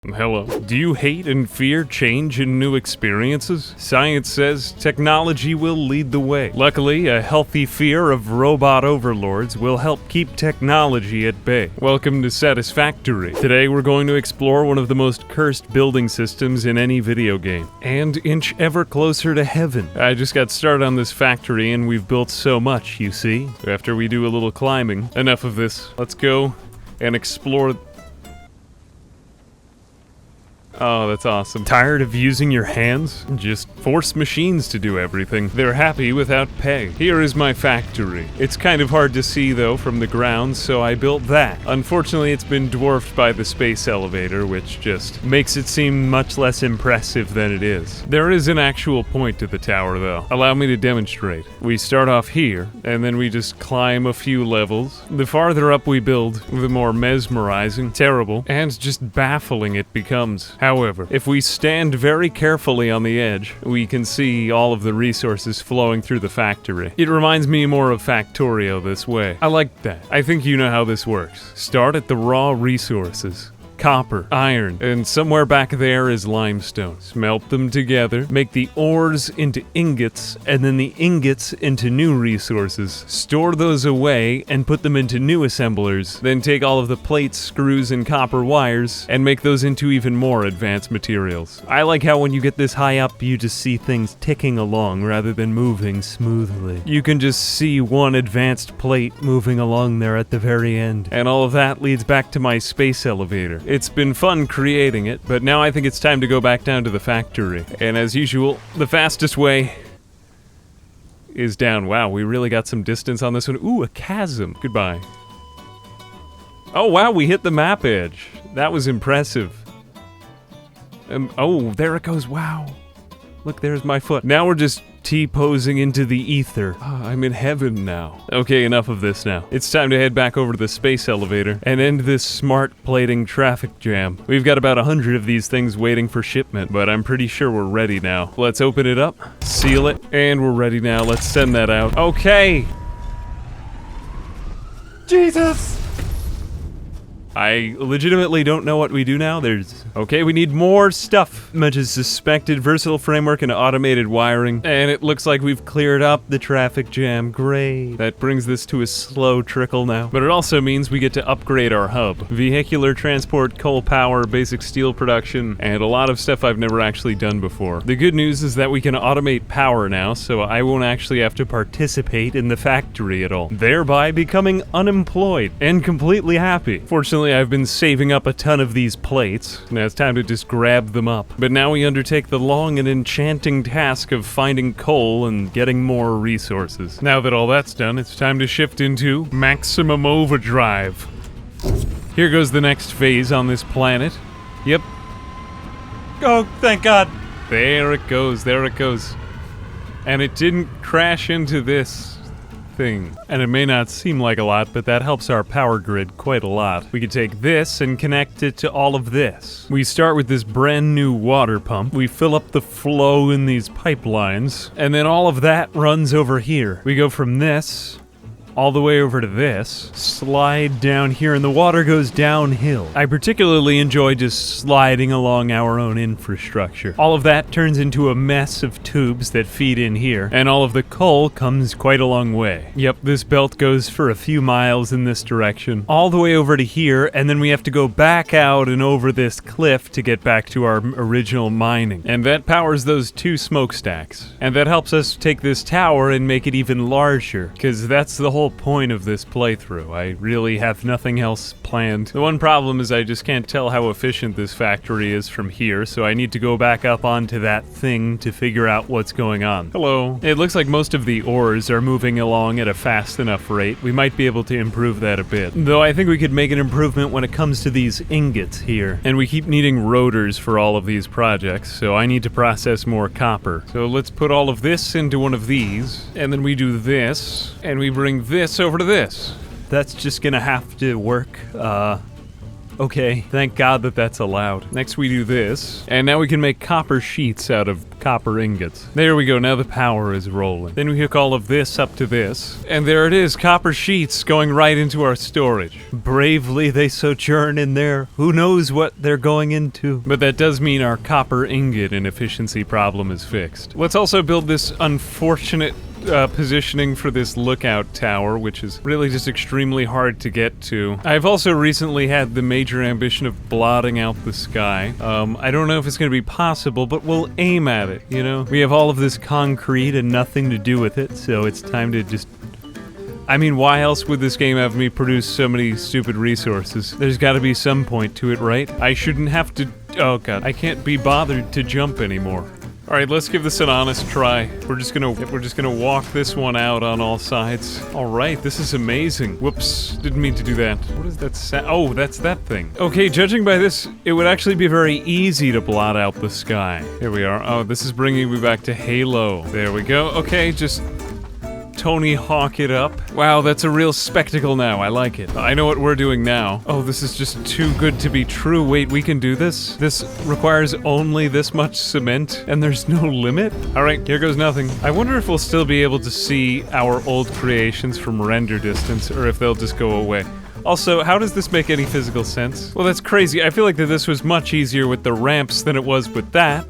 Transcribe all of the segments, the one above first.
Hello. Do you hate and fear change and new experiences? Science says technology will lead the way. Luckily, a healthy fear of robot overlords will help keep technology at bay. Welcome to Satisfactory. Today we're going to explore one of the most cursed building systems in any video game, and inch ever closer to heaven. I just got started on this factory and we've built so much, you see. After we do a little climbing, enough of this. Let's go and explore. Oh, that's awesome. Tired of using your hands? Just force machines to do everything. They're happy without pay. Here is my factory. It's kind of hard to see, though, from the ground, so I built that. Unfortunately, it's been dwarfed by the space elevator, which just makes it seem much less impressive than it is. There is an actual point to the tower, though. Allow me to demonstrate. We start off here, and then we just climb a few levels. The farther up we build, the more mesmerizing, terrible, and just baffling it becomes. However, if we stand very carefully on the edge, we can see all of the resources flowing through the factory. It reminds me more of Factorio this way. I like that. I think you know how this works. Start at the raw resources. Copper, iron, and somewhere back there is limestone. Smelt them together, make the ores into ingots, and then the ingots into new resources. Store those away and put them into new assemblers. Then take all of the plates, screws, and copper wires and make those into even more advanced materials. I like how when you get this high up, you just see things ticking along rather than moving smoothly. You can just see one advanced plate moving along there at the very end. And all of that leads back to my space elevator. It's been fun creating it, but now I think it's time to go back down to the factory. And as usual, the fastest way is down. Wow, we really got some distance on this one. Ooh, a chasm. Goodbye. Oh, wow, we hit the map edge. That was impressive. Oh, there it goes. Wow. Look, there's my foot. Now we're just T-posing into the ether. I'm in heaven now. Okay, enough of this now. It's time to head back over to the space elevator and end this smart plating traffic jam. We've got about 100 of these things waiting for shipment, but I'm pretty sure we're ready now. Let's open it up, seal it, and we're ready now. Let's send that out. Okay! Jesus! I legitimately don't know what we do now. Okay, we need more stuff. Much as suspected, versatile framework and automated wiring. And it looks like we've cleared up the traffic jam. Great. That brings this to a slow trickle now. But it also means we get to upgrade our hub. Vehicular transport, coal power, basic steel production, and a lot of stuff I've never actually done before. The good news is that we can automate power now, so I won't actually have to participate in the factory at all, thereby becoming unemployed and completely happy. Fortunately, I've been saving up a ton of these plates. Now it's time to just grab them up. But now we undertake the long and enchanting task of finding coal and getting more resources. Now that all that's done, it's time to shift into maximum overdrive. Here goes the next phase on this planet. Yep. Oh, thank God. There it goes, there it goes. And it didn't crash into this thing. And it may not seem like a lot, but that helps our power grid quite a lot. We could take this and connect it to all of this. We start with this brand new water pump. We fill up the flow in these pipelines, and then all of that runs over here. We go from this all the way over to this, slide down here, and the water goes downhill. I particularly enjoy just sliding along our own infrastructure. All of that turns into a mess of tubes that feed in here, and all of the coal comes quite a long way. Yep, this belt goes for a few miles in this direction, all the way over to here, and then we have to go back out and over this cliff to get back to our original mining. And that powers those two smokestacks. And that helps us take this tower and make it even larger, because that's the whole point of this playthrough. I really have nothing else planned. The one problem is I just can't tell how efficient this factory is from here, so I need to go back up onto that thing to figure out what's going on. Hello. It looks like most of the ores are moving along at a fast enough rate. We might be able to improve that a bit. Though I think we could make an improvement when it comes to these ingots here. And we keep needing rotors for all of these projects, so I need to process more copper. So let's put all of this into one of these, and then we do this, and we bring this over to this. That's just gonna have to work. Okay, thank God that that's allowed. Next we do this, and now we can make copper sheets out of copper ingots. There we go, now the power is rolling. Then we hook all of this up to this, and there it is, copper sheets going right into our storage. Bravely they sojourn in there. Who knows what they're going into? But that does mean our copper ingot inefficiency problem is fixed. Let's also build this unfortunate positioning for this lookout tower, which is really just extremely hard to get to. I've also recently had the major ambition of blotting out the sky. I don't know if it's going to be possible, but we'll aim at it, you know? We have all of this concrete and nothing to do with it, so it's time to just... I mean, why else would this game have me produce so many stupid resources? There's got to be some point to it, right? I shouldn't have to... Oh god, I can't be bothered to jump anymore. Alright, let's give this an honest try. We're just gonna walk this one out on all sides. Alright, this is amazing. Whoops, didn't mean to do that. What is that oh, that's that thing. Okay, judging by this, it would actually be very easy to blot out the sky. Here we are. Oh, this is bringing me back to Halo. There we go. Okay, just... Tony Hawk it up. Wow, that's a real spectacle now. I like it. I know what we're doing now. Oh, this is just too good to be true. Wait, we can do this? This requires only this much cement, and there's no limit? Alright, here goes nothing. I wonder if we'll still be able to see our old creations from render distance, or if they'll just go away. Also, how does this make any physical sense? Well, that's crazy. I feel like that this was much easier with the ramps than it was with that.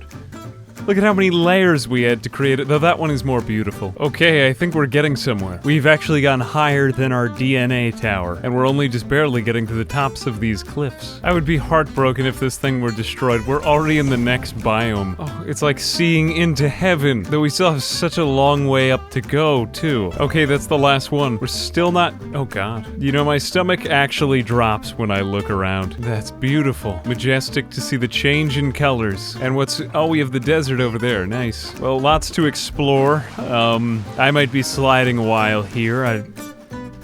Look at how many layers we had to create it, though that one is more beautiful. Okay, I think we're getting somewhere. We've actually gone higher than our DNA tower, and we're only just barely getting to the tops of these cliffs. I would be heartbroken if this thing were destroyed. We're already in the next biome. Oh, it's like seeing into heaven, though we still have such a long way up to go, too. Okay, that's the last one. We're still not... Oh god. You know, my stomach actually drops when I look around. That's beautiful. Majestic to see the change in colors. And what's... Oh, we have the desert over there. Nice. Well, lots to explore. I might be sliding a while here.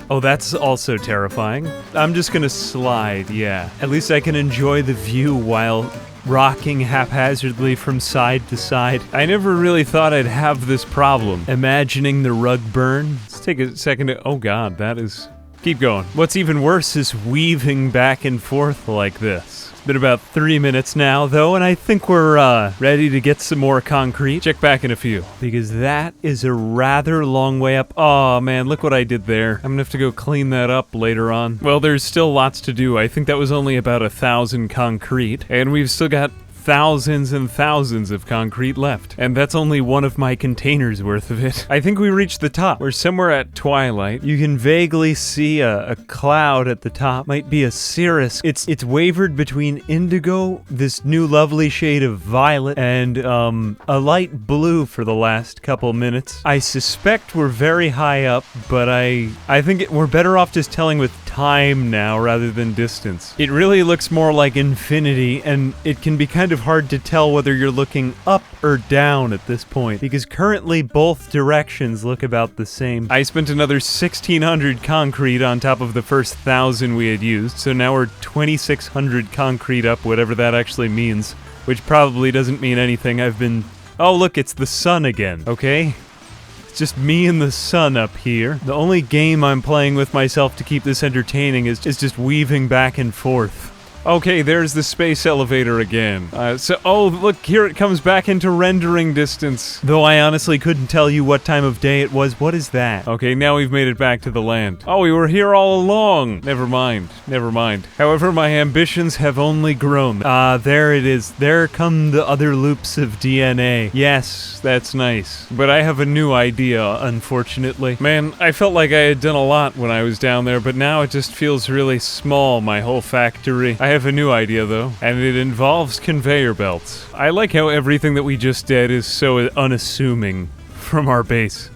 Oh, that's also terrifying. I'm just gonna slide, yeah. At least I can enjoy the view while rocking haphazardly from side to side. I never really thought I'd have this problem. Imagining the rug burn. Let's take a second to... Oh god, that is... Keep going. What's even worse is weaving back and forth like this. Been about 3 minutes now, though, and I think we're ready to get some more concrete. Check back in a few, because that is a rather long way up. Oh man, look what I did there. I'm gonna have to go clean that up later on. Well, there's still lots to do. I think that was only about 1,000 concrete, and we've still got thousands and thousands of concrete left. And that's only one of my containers worth of it. I think we reached the top. We're somewhere at twilight. You can vaguely see a cloud at the top. Might be a cirrus. It's wavered between indigo, this new lovely shade of violet, and a light blue for the last couple minutes. I suspect we're very high up, but I think we're better off just telling with time now rather than distance. It really looks more like infinity, and it can be kind of hard to tell whether you're looking up or down at this point, because currently both directions look about the same. I spent another 1,600 concrete on top of the first 1,000 we had used, so now we're 2,600 concrete up, whatever that actually means, which probably doesn't mean anything. Oh look, it's the sun again, okay? It's just me and the sun up here. The only game I'm playing with myself to keep this entertaining is just weaving back and forth. Okay, there's the space elevator again. Oh, look, here it comes back into rendering distance. Though I honestly couldn't tell you what time of day it was. What is that? Okay, now we've made it back to the land. Oh, we were here all along. Never mind. Never mind. However, my ambitions have only grown. There it is. There come the other loops of DNA. Yes, that's nice. But I have a new idea, unfortunately. Man, I felt like I had done a lot when I was down there, but now it just feels really small, my whole factory. I have a new idea, though, and it involves conveyor belts. I like how everything that we just did is so unassuming from our base.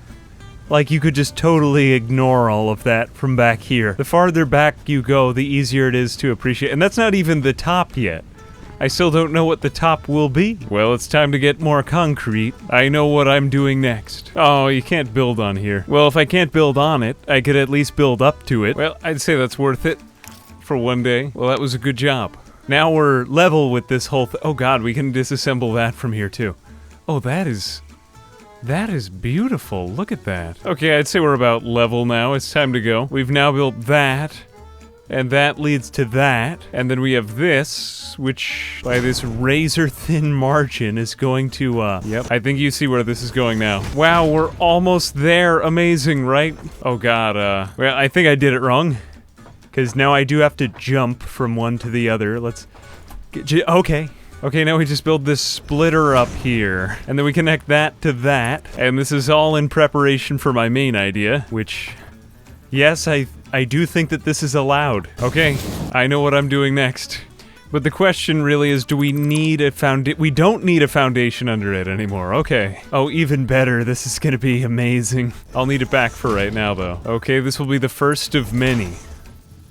Like, you could just totally ignore all of that from back here. The farther back you go, the easier it is to appreciate. And that's not even the top yet. I still don't know what the top will be. Well, it's time to get more concrete. I know what I'm doing next. Oh, you can't build on here. Well, if I can't build on it, I could at least build up to it. Well, I'd say that's worth it. For one day. Well, that was a good job. Now we're level with this whole oh god, we can disassemble that from here too. Oh, that is beautiful. Look at that. Okay, I'd say we're about level now. It's time to go. We've now built that. and that leads to that. And then we have this, which by this razor thin margin is going to, yep, I think you see where this is going now. Wow, we're almost there. Amazing, right? Oh god, well, I think I did it wrong. Because now I do have to jump from one to the other. Let's get, okay. Okay, now we just build this splitter up here, and then we connect that to that, and this is all in preparation for my main idea, which, yes, I do think that this is allowed. Okay, I know what I'm doing next. But the question really is, do we need a we don't need a foundation under it anymore, okay. Oh, even better, this is gonna be amazing. I'll need it back for right now, though. Okay, this will be the first of many.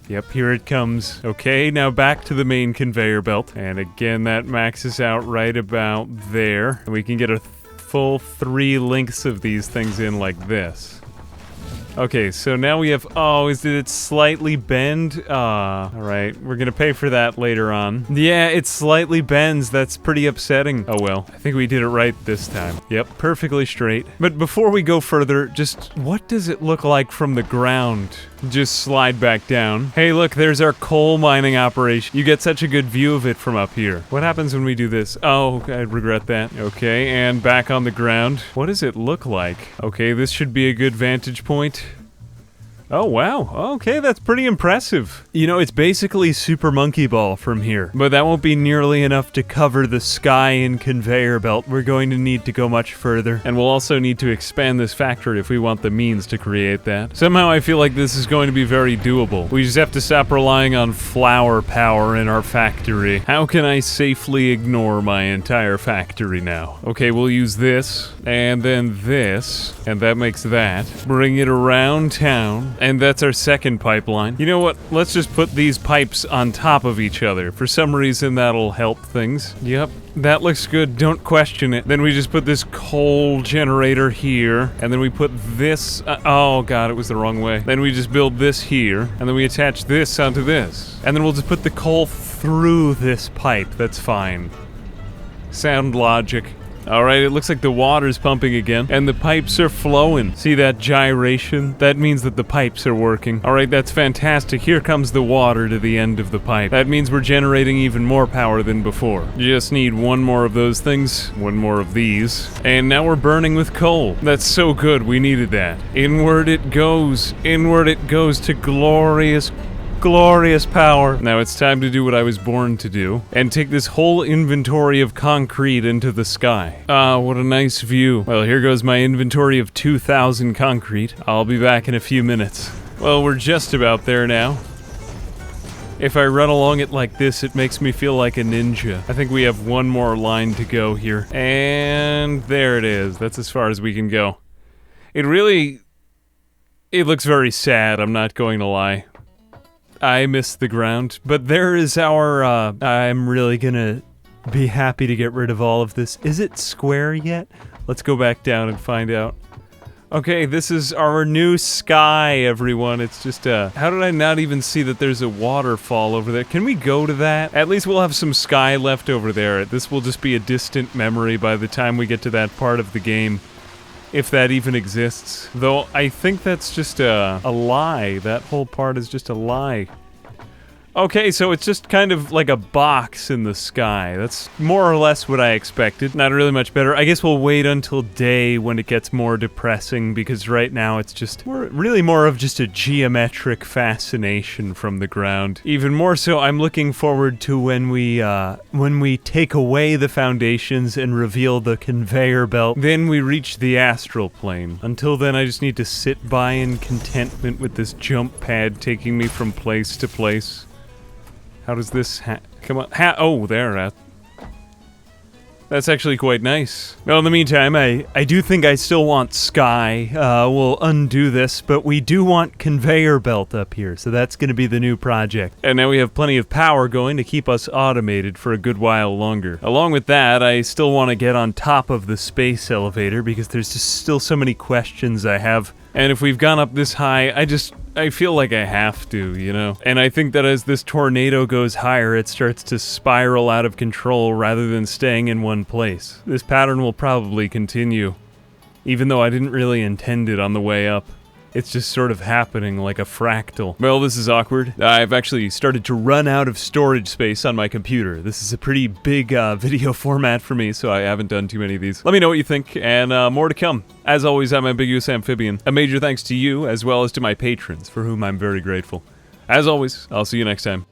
Yep, here it comes. Okay, now back to the main conveyor belt. And again, that maxes out right about there. And we can get a full 3 lengths of these things in like this. Okay, so now we have, oh, did it slightly bend? Alright, we're gonna pay for that later on. Yeah, it slightly bends, that's pretty upsetting. Oh well, I think we did it right this time. Yep, perfectly straight. But before we go further, just what does it look like from the ground? Just slide back down. Hey look, there's our coal mining operation. You get such a good view of it from up here. What happens when we do this? Oh, I regret that. Okay, and back on the ground. What does it look like? Okay, this should be a good vantage point. Oh wow, okay, that's pretty impressive. You know, it's basically Super Monkey Ball from here, but that won't be nearly enough to cover the sky and conveyor belt. We're going to need to go much further, and we'll also need to expand this factory if we want the means to create that. Somehow I feel like this is going to be very doable. We just have to stop relying on flower power in our factory. How can I safely ignore my entire factory now? Okay, we'll use this, and then this, and that makes that. Bring it around town. And that's our second pipeline. You know what? Let's just put these pipes on top of each other. For some reason, that'll help things. Yep, that looks good. Don't question it. Then we just put this coal generator here. And then we put this... oh, God, it was the wrong way. Then we just build this here. And then we attach this onto this. And then we'll just put the coal through this pipe. That's fine. Sound logic. Alright, it looks like the water's pumping again, and the pipes are flowing. See that gyration? That means that the pipes are working. Alright, that's fantastic. Here comes the water to the end of the pipe. That means we're generating even more power than before. You just need one more of those things, one more of these, and now we're burning with coal. That's so good, we needed that. Inward it goes to glorious power. Now it's time to do what I was born to do, and take this whole inventory of concrete into the sky. Ah, what a nice view. Well, here goes my inventory of 2,000 concrete. I'll be back in a few minutes. Well, we're just about there now. If I run along it like this, it makes me feel like a ninja. I think we have one more line to go here. And there it is. That's as far as we can go. It looks very sad, I'm not going to lie. I missed the ground, but there is our, I'm really gonna be happy to get rid of all of this. Is it square yet? Let's go back down and find out. Okay, this is our new sky, everyone. It's just, how did I not even see that there's a waterfall over there? Can we go to that? At least we'll have some sky left over there. This will just be a distant memory by the time we get to that part of the game. If that even exists. Though, I think that's just a lie. That whole part is just a lie. Okay, so it's just kind of like a box in the sky. That's more or less what I expected. Not really much better. I guess we'll wait until day when it gets more depressing, because right now it's just really more of just a geometric fascination from the ground. Even more so, I'm looking forward to when we take away the foundations and reveal the conveyor belt. Then we reach the astral plane. Until then, I just need to sit by in contentment with this jump pad taking me from place to place. How does this come on? Oh, there. That's actually quite nice. Well, in the meantime, I do think I still want sky. We'll undo this, but we do want conveyor belt up here, so that's going to be the new project. And now we have plenty of power going to keep us automated for a good while longer. Along with that, I still want to get on top of the space elevator because there's just still so many questions I have. And if we've gone up this high, I feel like I have to, you know? And I think that as this tornado goes higher, it starts to spiral out of control rather than staying in one place. This pattern will probably continue, even though I didn't really intend it on the way up. It's just sort of happening like a fractal. Well, this is awkward. I've actually started to run out of storage space on my computer. This is a pretty big video format for me, so I haven't done too many of these. Let me know what you think, and more to come. As always, I'm Ambiguous Amphibian. A major thanks to you, as well as to my patrons, for whom I'm very grateful. As always, I'll see you next time.